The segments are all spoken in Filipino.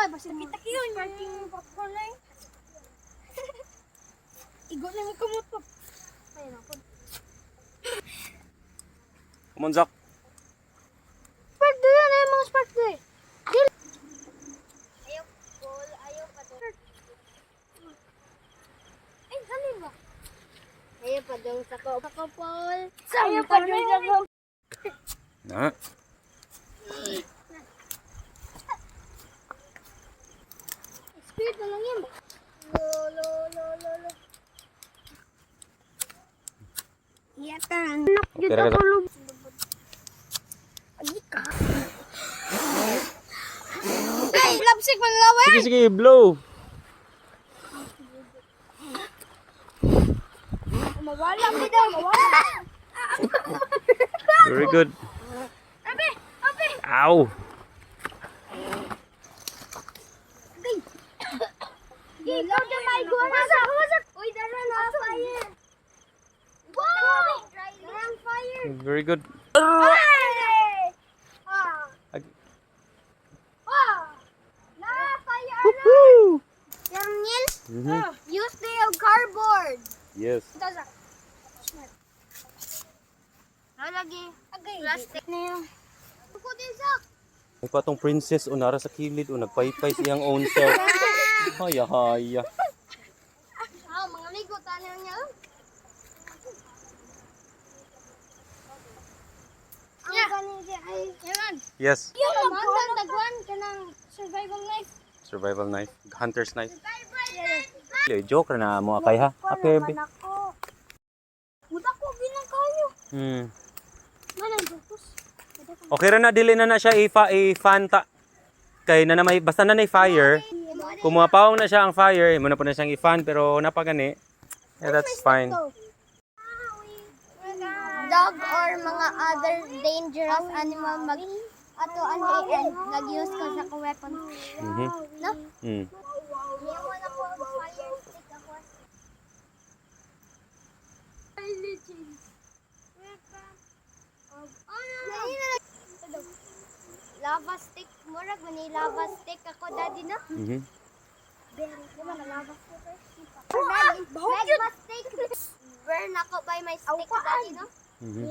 basta kita yun. Parking popcorn na yun. Igo na yung kamot po. Ayun ako. Come on, Zach. Spark do yan, ay mga spark do eh. Ayaw, Paul, ayaw pa doon. Ay, halin ba? Ayaw pa doon sa ko, Paul. Ayaw pa doon sa ko. Na. Spirit na lang yan. Lo. Yatan. Okay, ra ka. Ay, lapsik manlawa. Sige, blow. Mawala mo daw, mawala. Very good. Abe. Ow. Ikaw na may gura. Wasak. Uy, dara na fire. Wow! Darang fire. Very good. Ay! Ag- Na fire na. Woohoo! Yang Nil, Mhm. use the cardboard. Yes. Ito lagi. Plastic na yun. Ako din sak. May patong princess o nara sa kilid o nagpaypay siyang own self. Haya. Mga ligo tayo niya. Ang kanin siya ay yan. Yes. Yung magandang dagwan ka ng survival knife. Survival knife. Hunter's knife. Joke na mo kay ha. Okay. Muda ko binang kayo. Manang bukus. Okay ra na dili na siya i-fanta. Kay na may basta na fire. Kung mapawong na siya ang fire, mo na po na siyang i-fan pero napagani. Yeah, that's fine. Dog or mga other dangerous animal ato nag-use ko sa weapon. Mhm. No? Mm. Iyaw na po ang fire stick ako. Lava stick, murag man ni lava stick ako daddy no? Mhm. Lava stick. Burn ako by my stick daddy no? Mhm.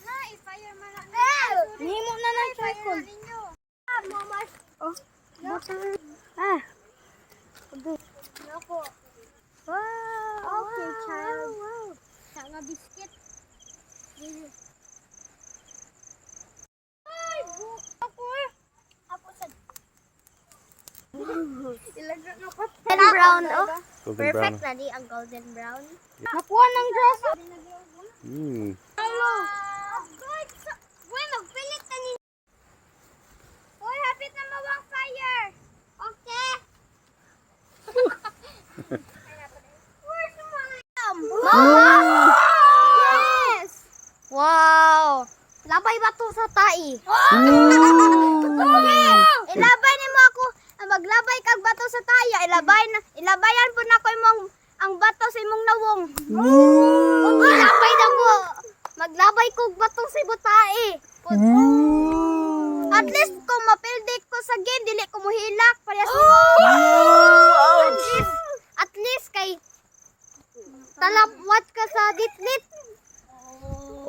Na i-fire man lang. Nimo na lang try ko. Oh, butter. Nako. Wow. Okay, child. Wow. Sana biscuit. Ay, ako eh. Ako sa ilagay na ko. Golden brown, oh. Golden Perfect brown. na di ang golden brown. Nakuha ng dress. Hello. Uy, magpilit na ni. Uy, hapit na mawang fire. Okay. Where's my Yes! Wow! Labay ba to sa tai? Okay. Ilabay ni mo ako. Maglabay kag bato sa taya. Ilabayan po na ko imong ang bato sa imong nawong. Maglabay na ko. Maglabay kog bato sa butae. At least kung mapildi ko sa game, dili ko muhilak. Parehas mo. At least kay talapwat ka sa ditlit.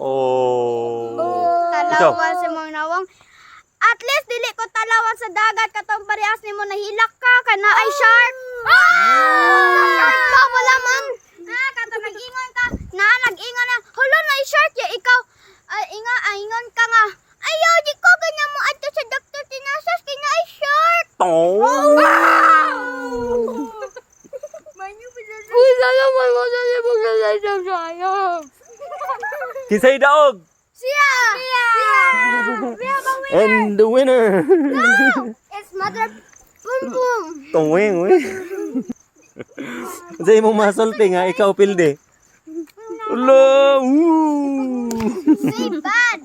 Oh. Talawan sa mga nawang. At least dili ko talawan sa dagat katong parehas nimo nahilak ka kana ay shark. Shark ba wala man. Kato nag-ingon ka. Nag-ingon na. Hala na ay shark ya ikaw. Ingon ka nga. Ayaw di ko ganyan mo adto sa doktor tinasas kina ay shark. Uy, salamat mo sa libog na sayang. Kinsay daog? Siya! And the winner. It's Mother Boom Boom. Tungwing, we. Sa imong masulti nga ikaw pilde. Ulo. Say bad.